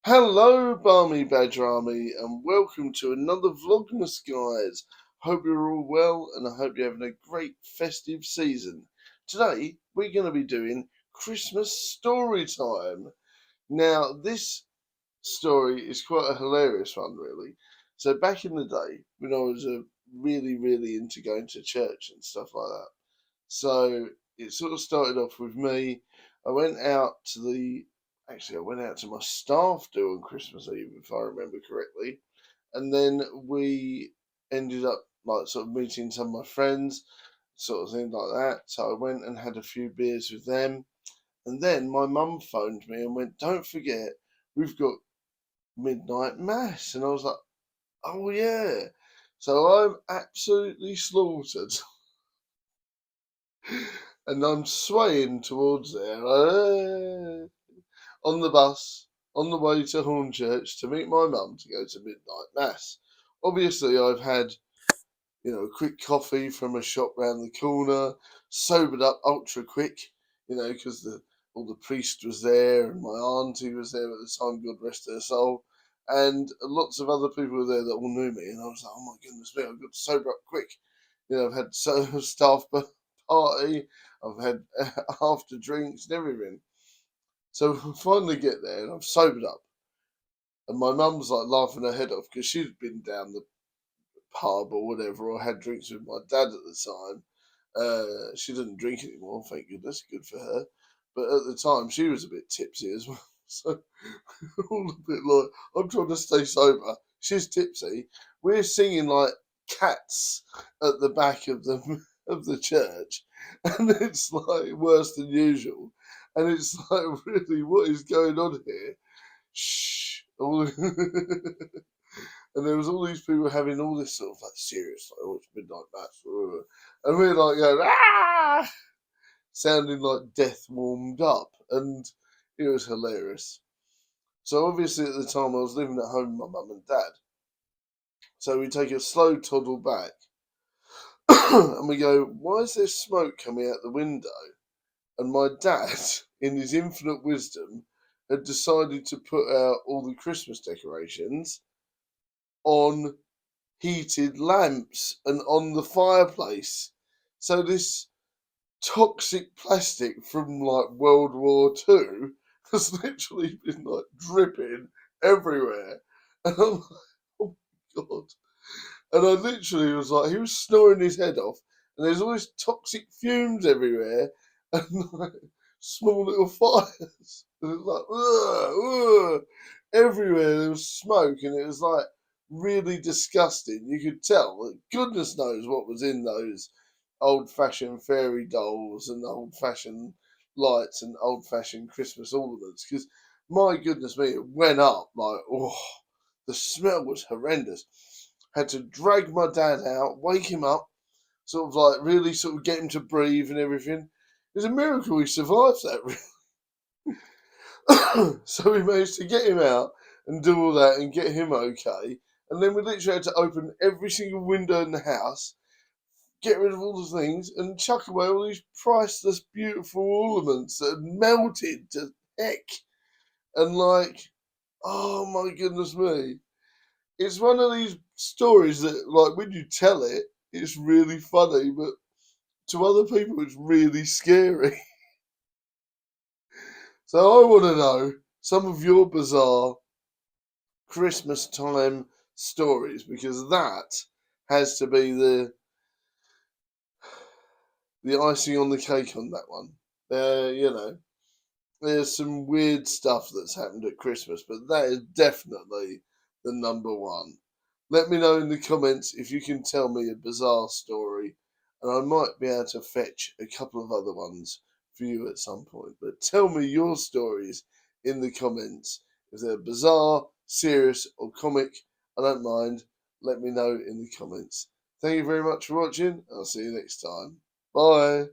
Hello, Barmy Badger Army, and welcome to another Vlogmas, guys. Hope you're all well, and I hope you're having a great festive season. Today, we're going to be doing Christmas story time. Now, this story is quite a hilarious one, really. So, back in the day, when I was really into going to church and stuff like that, so it sort of started off with me. I went out to I went out to my staff do on Christmas Eve, if I remember correctly. And then we ended up like sort of meeting some of my friends, sort of thing like that. So I went and had a few beers with them. And then my mum phoned me and went, "Don't forget, we've got midnight mass." And I was like, "Oh, yeah." So I'm absolutely slaughtered. And I'm swaying towards there on the bus on the way to Hornchurch to meet my mum to go to midnight mass. Obviously, I've had a quick coffee from a shop round the corner, sobered up ultra quick, because all the priest was there and my auntie was there at the time, God rest her soul, and lots of other people were there that all knew me, and I was like, oh my goodness me, I've got to sober up quick. I've had staff party, I've had after drinks and everything. So we finally get there and I've sobered up. And my mum's like laughing her head off because she'd been down the pub or whatever or had drinks with my dad at the time. She didn't drink anymore, thank goodness, good for her. But at the time, she was a bit tipsy as well. So all a bit like, I'm trying to stay sober. She's tipsy. We're singing like cats at the back of the church, and it's like worse than usual. And it's like, really, what is going on here? Shh. And there was all these people having all this sort of like serious, like, oh, it's midnight mass, and we're like going, ah, sounding like death warmed up, and it was hilarious. So obviously at the time I was living at home with my mum and dad, so we take a slow toddle back, and we go, why is there smoke coming out the window? And my dad, in his infinite wisdom, had decided to put out all the Christmas decorations on heated lamps and on the fireplace. So this toxic plastic from like World War II has literally been like dripping everywhere. And I'm like, oh my God. And I literally was like, he was snoring his head off, and there's all these toxic fumes everywhere, and like small little fires. And it was like, ugh, ugh. Everywhere there was smoke, and it was like really disgusting. You could tell that goodness knows what was in those old fashioned fairy dolls and old fashioned lights and old fashioned Christmas ornaments. Because my goodness me, it went up like, oh, the smell was horrendous. Had to drag my dad out, wake him up, sort of like really sort of get him to breathe and everything. It was a miracle he survived that. So we managed to get him out and do all that and get him okay. And then we literally had to open every single window in the house, get rid of all the things, and chuck away all these priceless, beautiful ornaments that had melted to heck. And like, oh my goodness me. It's one of these stories that, like, when you tell it, it's really funny, but to other people, it's really scary. So I want to know some of your bizarre Christmas time stories, because that has to be the icing on the cake on that one. There's some weird stuff that's happened at Christmas, but that is definitely the number one. Let me know in the comments if you can tell me a bizarre story, and I might be able to fetch a couple of other ones for you at some point. But tell me your stories in the comments. If they're bizarre, serious, or comic, I don't mind. Let me know in the comments. Thank you very much for watching. I'll see you next time. Bye.